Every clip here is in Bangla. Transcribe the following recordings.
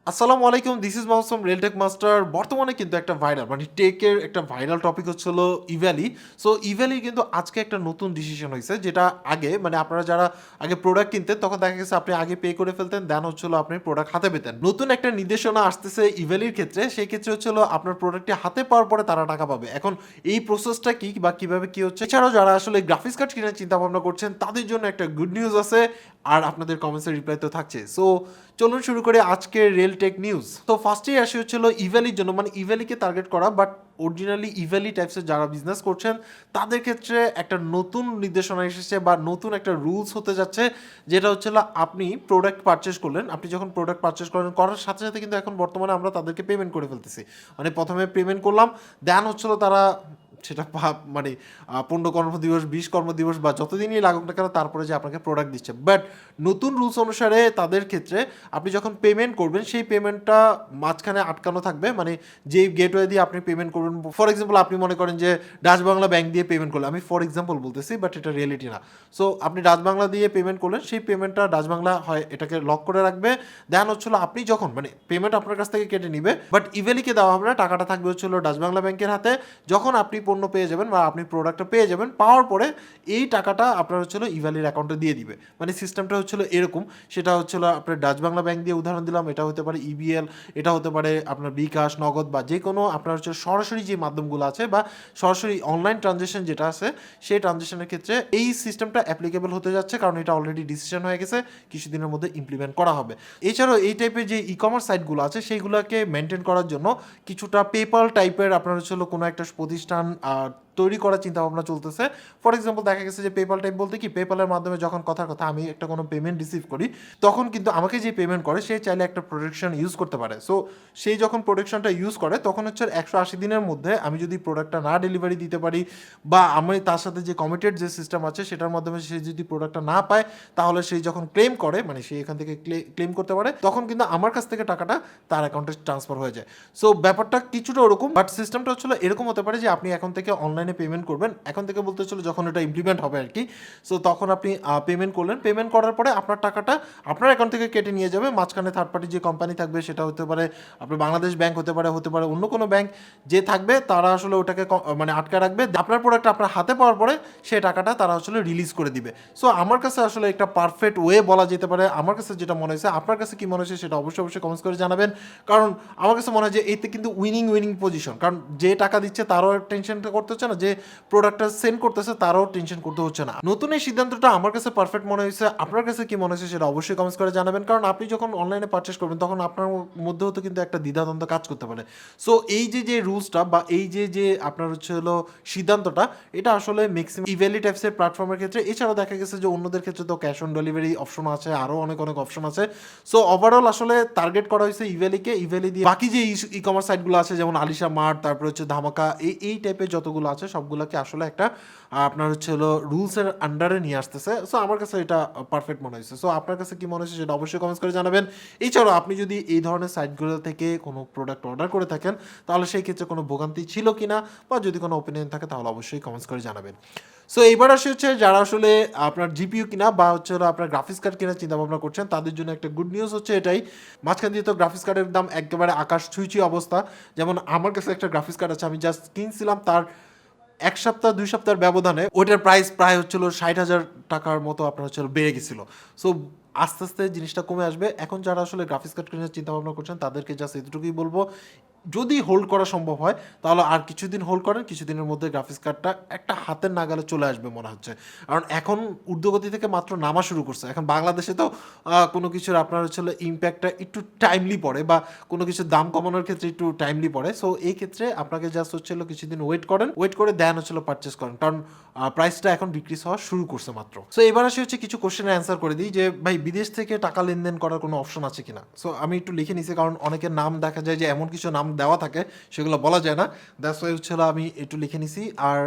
আসসালামু আলাইকুম, দিস ইজ মাহসুম রিয়েলটেক মাস্টার। বর্তমানে কিন্তু একটা ভাইরাল মানে টেকের একটা ভাইরাল টপিক হচ্ছিল ইভ্যালি। সো ইভ্যালি কিন্তু আজকে একটা নতুন ডিসিশন হয়েছে, যেটা আগে মানে আপনারা যারা আগে প্রোডাক্ট কিনতেন তখন দেখা গেছে আপনি আগে পে করে ফেলতেন, দেন হচ্ছিল আপনি প্রোডাক্ট হাতে পেতেন। নতুন একটা নির্দেশনা আসতেছে ইভ্যালির ক্ষেত্রে, সেই ক্ষেত্রে হচ্ছিল আপনার প্রোডাক্টটি হাতে পাওয়ার পরে তারা টাকা পাবে। এখন এই প্রসেসটা কি বা কিভাবে কি হচ্ছে, এছাড়াও যারা আসলে গ্রাফিক্স কার্ড কেনার চিন্তা ভাবনা করছেন তাদের জন্য একটা গুড নিউজ আছে, আর আপনাদের কমেন্টসের রিপ্লাই তো থাকছে। সো চলুন শুরু করে আজকের রিয়েল টেক নিউজ। তো ফার্স্টেই আসি হচ্ছিল ইভ্যালির জন্য, মানে ইভ্যালিকে টার্গেট করা, বাট অরিজিনালি ইভ্যালি টাইপসের যারা বিজনেস করছেন তাদের ক্ষেত্রে একটা নতুন নির্দেশনা এসেছে বা নতুন একটা রুলস হতে যাচ্ছে, যেটা হচ্ছিল আপনি প্রোডাক্ট পারচেস করলেন, আপনি যখন প্রোডাক্ট পারচেস করেন করার সাথে সাথে কিন্তু এখন বর্তমানে আমরা তাদেরকে পেমেন্ট করে ফেলতেছি। মানে প্রথমে পেমেন্ট করলাম, দেন হচ্ছিল তারা সেটা মানে 15 কর্মদিবস 20 কর্মদিবস বা যতদিনই লাগুক না কেন তারপরে যে আপনাকে প্রোডাক্ট দিচ্ছে। বাট নতুন রুলস অনুসারে তাদের ক্ষেত্রে আপনি যখন পেমেন্ট করবেন সেই পেমেন্টটা মাঝখানে আটকানো থাকবে, মানে যেই গেটওয়ে দিয়ে আপনি পেমেন্ট করবেন। ফর এক্সাম্পল আপনি মনে করেন যে ডাচ বাংলা ব্যাংক দিয়ে পেমেন্ট করলেন, আমি ফর এক্সাম্পল বলতেছি বাট এটা রিয়েলিটি না। সো আপনি ডাচ বাংলা দিয়ে পেমেন্ট করলেন, সেই পেমেন্টটা ডাচ বাংলা হয় এটাকে লক করে রাখবে। দেন হচ্ছিল আপনি যখন মানে পেমেন্ট আপনার কাছ থেকে কেটে নিবে, বাট ইভেলিকে দেওয়া হবে না, টাকাটা থাকবে হচ্ছিল ডাচ বাংলা ব্যাংকের হাতে। যখন আপনি পণ্য পেয়ে যাবেন বা আপনি প্রোডাক্টটা পেয়ে যাবেন, পাওয়ার পরে এই টাকাটা আপনার হচ্ছিল ইভ্যালির অ্যাকাউন্টে দিয়ে দিবে। মানে সিস্টেমটা হচ্ছিল এরকম, সেটা হচ্ছিল আপনার ডাচ বাংলা ব্যাংক দিয়ে উদাহরণ দিলাম, এটা হতে পারে ইবিএল, এটা হতে পারে আপনার বিকাশ, নগদ বা যে কোনো আপনার হচ্ছে সরাসরি যে মাধ্যমগুলো আছে বা সরাসরি অনলাইন ট্রানজেকশন যেটা আছে, সেই ট্রানজেকশনের ক্ষেত্রে এই সিস্টেমটা অ্যাপ্লিকেবল হতে যাচ্ছে, কারণ এটা অলরেডি ডিসিশন হয়ে গেছে, কিছুদিনের মধ্যে ইমপ্লিমেন্ট করা হবে। এছাড়াও এই টাইপের যে ই কমার্স সাইটগুলো আছে সেইগুলোকে মেনটেন করার জন্য কিছুটা পেপাল টাইপের আপনার হচ্ছিল কোনো একটা প্রতিষ্ঠান তৈরি করার চিন্তা ভাবনা চলতেছে। ফর এক্সাম্পল দেখা গেছে যে পেপাল টাইপ বলতে কি, পেপালের মাধ্যমে যখন কথার কথা আমি একটা কোনো পেমেন্ট রিসিভ করি, তখন কিন্তু আমাকে যে পেমেন্ট করে সে চাইলে একটা প্রোটেকশন ইউজ করতে পারে। সো সেই যখন প্রোটেকশনটা ইউজ করে তখন হচ্ছে 180 দিনের মধ্যে আমি যদি প্রোডাক্টটা না ডেলিভারি দিতে পারি বা আমি তার সাথে যে কমিটেড যে সিস্টেম আছে সেটার মাধ্যমে সে যদি প্রোডাক্টটা না পায়, তাহলে সেই যখন ক্লেম করে মানে সে এখান থেকে ক্লেম করতে পারে, তখন কিন্তু আমার কাছ থেকে টাকাটা তার অ্যাকাউন্টে ট্রান্সফার হয়ে যায়। সো ব্যাপারটা কিছুটা ওরকম, বাট সিস্টেমটা হচ্ছিল এরকম হতে পারে যে আপনি এখন থেকে অনলাইনে পেমেন্ট করবেন, এখন থেকে বলতে হচ্ছিল যখন এটা ইমপ্লিমেন্ট হবে আর কি। সো তখন আপনি পেমেন্ট করলেন, পেমেন্ট করার পরে আপনার টাকাটা আপনার অ্যাকাউন্ট থেকে কেটে নিয়ে যাবে। মাঝখানে থার্ড পার্টি যে কোম্পানি থাকবে, সেটা হতে পারে আপনার বাংলাদেশ ব্যাংক, হতে পারে অন্য কোনো ব্যাংক, যে থাকবে তারা আসলে ওটাকে মানে আটকে রাখবে। আপনার প্রোডাক্ট আপনার হাতে পাওয়ার পরে সেই টাকাটা তারা আসলে রিলিজ করে দিবে। সো আমার কাছে আসলে একটা পারফেক্ট ওয়ে বলা যেতে পারে, আমার কাছে যেটা মনে হয়েছে। আপনার কাছে কি মনে হয়েছে সেটা অবশ্যই অবশ্যই কমেন্টস করে জানাবেন, কারণ আমার কাছে মনে হয় যে এতে কিন্তু উইনিং পজিশন, কারণ যে টাকা দিচ্ছে তারও টেনশনটা করতে হচ্ছে না, যে প্রোডাক্টটা সেন্ড করতেছে তারও টেনশন করতে হচ্ছে না। নতুন এই সিদ্ধান্তটা আমার কাছে পারফেক্ট মনে হয়েছে। আপনার কাছে কি মনে হয়েছে সেটা অবশ্যই কমেন্টস করে জানাবেন, কারণ আপনি যখন অনলাইনে পারচেস করবেন তখন আপনার মধ্যেও তো কিন্তু একটা দ্বিধাদ্বন্দ্ব কাজ করতে পারে। সো এই যে রুলসটা বা এই যে আপনার হচ্ছে হলো সিদ্ধান্তটা, এটা আসলে ম্যাক্সিমাম ইভ্যালি টাইপসের প্ল্যাটফর্মের ক্ষেত্রে, এছাড়াও দেখা গেছে যে অন্যদের ক্ষেত্রে তো ক্যাশ অন ডেলিভারি অপশন আছে, আরও অনেক অপশন আছে। সো ওভারঅল আসলে টার্গেট করা হয়েছে ইভ্যালিকে, ইভ্যালি দিয়ে বাকি যে ই কমার্স সাইটগুলো আছে যেমন আলিশা মার্ট, তারপরে হচ্ছে ধামাকা, এই টাইপের যতগুলো আছে সবগুলোকে আসলে একটা আপনার হচ্ছে হলো রুলসের আন্ডারে নিয়ে আসতেছে। সো আমার কাছে এটা পারফেক্ট মনে হয়েছে। সো আপনার কাছে কি মনে হয়েছে সেটা অবশ্যই কমেন্টস করে জানাবেন। এছাড়াও আপনি যদি এই ধরনের সাইটগুলো থেকে কোনো প্রোডাক্ট অর্ডার করে থাকেন, তাহলে সেই ক্ষেত্রে কোনো ভোগান্তি ছিল কি না, বা যদি কোনো ওপিনিয়ন থাকে তাহলে অবশ্যই কমেন্টস করে জানাবেন। সো এইবার আসে হচ্ছে যারা আসলে আপনার জিপিইউ কিনা বা হচ্ছে আপনার গ্রাফিক্স কার্ড কেনার চিন্তা ভাবনা করছেন, তাদের জন্য একটা গুড নিউজ হচ্ছে এটাই। মাঝখান দিয়ে তো গ্রাফিক্স কার্ডের দাম একেবারে আকাশ ছুঁই অবস্থা। যেমন আমার কাছে একটা গ্রাফিক্স কার্ড আছে, আমি জাস্ট কিনছিলাম, তার 1 সপ্তাহ 2 সপ্তাহের ব্যবধানে ওইটার প্রাইস প্রায় হচ্ছিল 60,000 টাকার মতো আপনার হচ্ছে বেড়ে গেছিলো। সো আস্তে আস্তে জিনিসটা কমে আসবে। এখন যারা আসলে গ্রাফিক্স কার্ড কেনার চিন্তা ভাবনা করছেন তাদেরকে জাস্ট এতটুকুই বলবো, যদি হোল্ড করা সম্ভব হয় তাহলে আর কিছুদিন হোল্ড করেন, কিছুদিনের মধ্যে গ্রাফিক্স কার্ডটা একটা হাতের নাগালে চলে আসবে মনে হচ্ছে। কারণ এখন ঊর্ধ্বগতি থেকে মাত্র নামা শুরু করছে। এখন বাংলাদেশে তো কোনো কিছুর আপনার হচ্ছে ইম্প্যাক্টটা একটু টাইমলি পড়ে, বা কোনো কিছুর দাম কমানোর ক্ষেত্রে একটু টাইমলি পড়ে। সো এই ক্ষেত্রে আপনাকে জাস্ট হচ্ছিল কিছুদিন ওয়েট করে দেন হচ্ছিল পারচেস করেন, কারণ প্রাইসটা এখন ডিক্রিজ হওয়া শুরু করছে মাত্র। সো এবার আসে হচ্ছে কিছু কোশ্চেনের অ্যান্সার করে দিই, যে ভাই বিদেশ থেকে টাকা লেনদেন করার কোনো অপশন আছে কিনা। সো আমি একটু লিখে নিছি, কারণ অনেকের নাম দেখা যায় যে এমন কিছু নাম দেওয়া থাকে সেগুলো বলা যায় না, দ্যাটস ওয়াই হচ্ছে আমি একটু লিখে নিছি। আর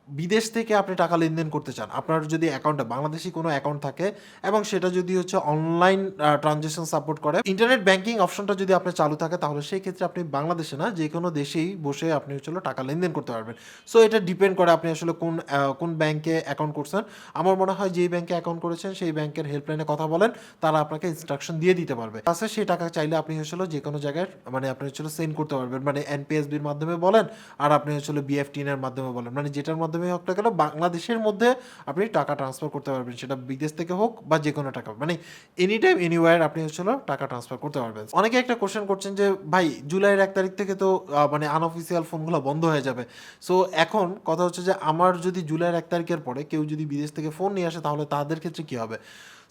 বিদেশ থেকে আপনি টাকা লেনদেন করতে চান, আপনার যদি অ্যাকাউন্টে বাংলাদেশি কোনো অ্যাকাউন্ট থাকে এবং সেটা যদি হচ্ছে অনলাইন ট্রানজ্যাকশন সাপোর্ট করে, ইন্টারনেট ব্যাংকিং অপশনটা যদি আপনার চালু থাকে, তাহলে সেই ক্ষেত্রে আপনি বাংলাদেশে না যে কোনো দেশেই বসে আপনি হচ্ছে টাকা লেনদেন করতে পারবেন। সো এটা ডিপেন্ড করে আপনি আসলে কোন ব্যাংকে অ্যাকাউন্ট করছেন। আমার মনে হয় যেই ব্যাংকে অ্যাকাউন্ট করেছেন সেই ব্যাংকের হেল্পলাইনে কথা বলেন, তারা আপনাকে ইনস্ট্রাকশন দিয়ে দিতে পারবে। আছে সেই টাকা চাইলে আপনি হচ্ছে যে কোনো জায়গায় মানে আপনি হচ্ছে সেন্ড করতে পারবেন, মানে এনপিএসবির মাধ্যমে বলেন আর আপনি হচ্ছে বিএফটিএন এর মাধ্যমে বলেন, মানে যেটার মাধ্যমে হোক না কেন বাংলাদেশের মধ্যে আপনি টাকা ট্রান্সফার করতে পারবেন, সেটা বিদেশ থেকে হোক বা যে কোনো টাকা, মানে এনি টাইম এনিওয়ার আপনি হচ্ছে টাকা ট্রান্সফার করতে পারবেন। অনেকে একটা কোশ্চেন করছেন যে ভাই জুলাইয়ের 1 তারিখ থেকে তো মানে আনঅফিসিয়াল ফোনগুলো বন্ধ হয়ে যাবে। সো এখন কথা হচ্ছে যে আমার যদি জুলাইয়ের 1 তারিখের পরে কেউ যদি বিদেশ থেকে ফোন নিয়ে আসে, তাহলে তাদের ক্ষেত্রে কি হবে?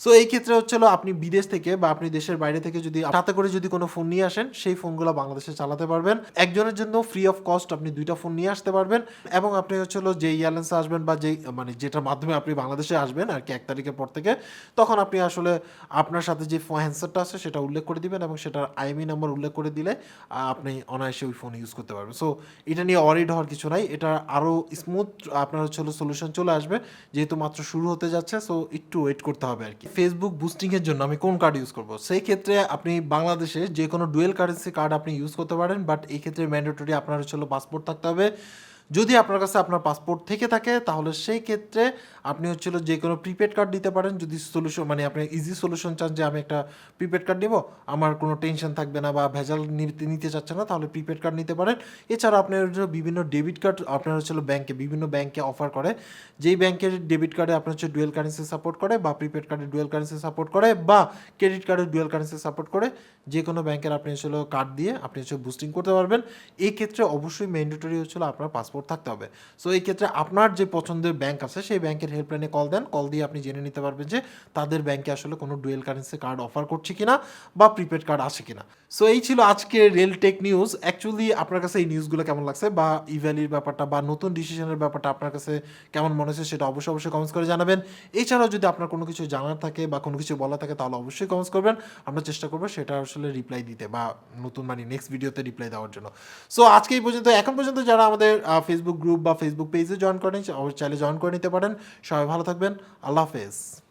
সো এই ক্ষেত্রে হচ্ছে আপনি বিদেশ থেকে বা আপনি দেশের বাইরে থেকে যদি সাথে করে যদি কোনো ফোন নিয়ে আসেন, সেই ফোনগুলো বাংলাদেশে চালাতে পারবেন। একজনের জন্য ফ্রি অফ কস্ট আপনি 2টা ফোন নিয়ে আসতে পারবেন, এবং আপনি হচ্ছে যে এয়ারলাইন্সে আসবেন বা যেই মানে যেটার মাধ্যমে আপনি বাংলাদেশে আসবেন আর কি 1 তারিখের পর থেকে, তখন আপনি আসলে আপনার সাথে যে হ্যান্ডসেটটা আছে সেটা উল্লেখ করে দিবেন এবং সেটার আইএমই নাম্বার উল্লেখ করে দিলে আপনি অনায়াসে ওই ফোন ইউজ করতে পারবেন। সো এটা নিয়ে ওয়ারিড হওয়ার কিছু নাই, এটা আরও স্মুথ আপনার হচ্ছে সলিউশন চলে আসবে, যেহেতু মাত্র শুরু হতে যাচ্ছে। সো একটু ওয়েট করতে হবে আর কি। ফেসবুক বুস্টিংয়ের জন্য আমি কোন কার্ড ইউজ করবো? সেই ক্ষেত্রে আপনি বাংলাদেশে যে কোনো ডুয়েল কারেন্সি কার্ড আপনি ইউজ করতে পারেন, বাট এই ক্ষেত্রে ম্যান্ডেটরি আপনার হচ্ছে পাসপোর্ট থাকতে হবে। যদি আপনার কাছে আপনার পাসপোর্ট থেকে থাকে, তাহলে সেই ক্ষেত্রে আপনি হচ্ছিল যে কোনো প্রিপেড কার্ড দিতে পারেন। যদি সলিউশন মানে আপনি ইজি সলিউশন চান যে আমি একটা প্রিপেড কার্ড নিব, আমার কোনো টেনশন থাকবে না বা ভেজাল নিতে চাচ্ছে না, তাহলে প্রিপেড কার্ড নিতে পারেন। এছাড়া আপনার বিভিন্ন ডেবিট কার্ড আপনার হচ্ছিল বিভিন্ন ব্যাংকে অফার করে, যেই ব্যাংকের ডেবিট কার্ডে আপনার হচ্ছে ডুয়েল কারেন্সি সাপোর্ট করে বা প্রিপেড কার্ডে ডুয়েল কারেন্সি সাপোর্ট করে বা ক্রেডিট কার্ডে ডুয়েল কারেন্সি সাপোর্ট করে, যে কোনো ব্যাংকের আপনি হচ্ছিল কার্ড দিয়ে আপনি হচ্ছে বুস্টিং করতে পারবেন। এই ক্ষেত্রে অবশ্যই ম্যান্ডেটরি হচ্ছিল আপনার পাসপোর্ট থাকতে হবে। সো এই ক্ষেত্রে আপনার যে পছন্দের ব্যাংক আছে সেই ব্যাংকের হেল্পলাইনে কল দেন, কল দিয়ে আপনি জেনে নিতে পারবেন যে তাদের ব্যাংকে আসলে কোনো ডুয়েল কারেন্সি কার্ড অফার করছে কিনা বা প্রিপেড কার্ড আছে কিনা। সো এই ছিল আজকে রিয়েলটেক নিউজ। অ্যাকচুয়ালি আপনার কাছে এই নিউজগুলো কেমন লাগছে বা ইভ্যালির ব্যাপারটা বা নতুন ডিসিশনের ব্যাপারটা আপনার কাছে কেমন মনে হচ্ছে, সেটা অবশ্যই কমেন্টস করে জানাবেন। এছাড়াও যদি আপনার কোনো কিছু জানার থাকে বা কোনো কিছু বলা থাকে, তাহলে অবশ্যই কমেন্টস করবেন, আমরা চেষ্টা করবো সেটা আসলে রিপ্লাই দিতে বা নতুন মানে নেক্সট ভিডিওতে রিপ্লাই দেওয়ার জন্য। সো আজকে এই পর্যন্ত। এখন পর্যন্ত যারা আমাদের ফেসবুক গ্রুপ বা ফেসবুক পেজে জয়েন করেন, চাইলে জয়েন করে নিতে পারেন। সবাই ভালো থাকবেন, আল্লাহ হাফেজ।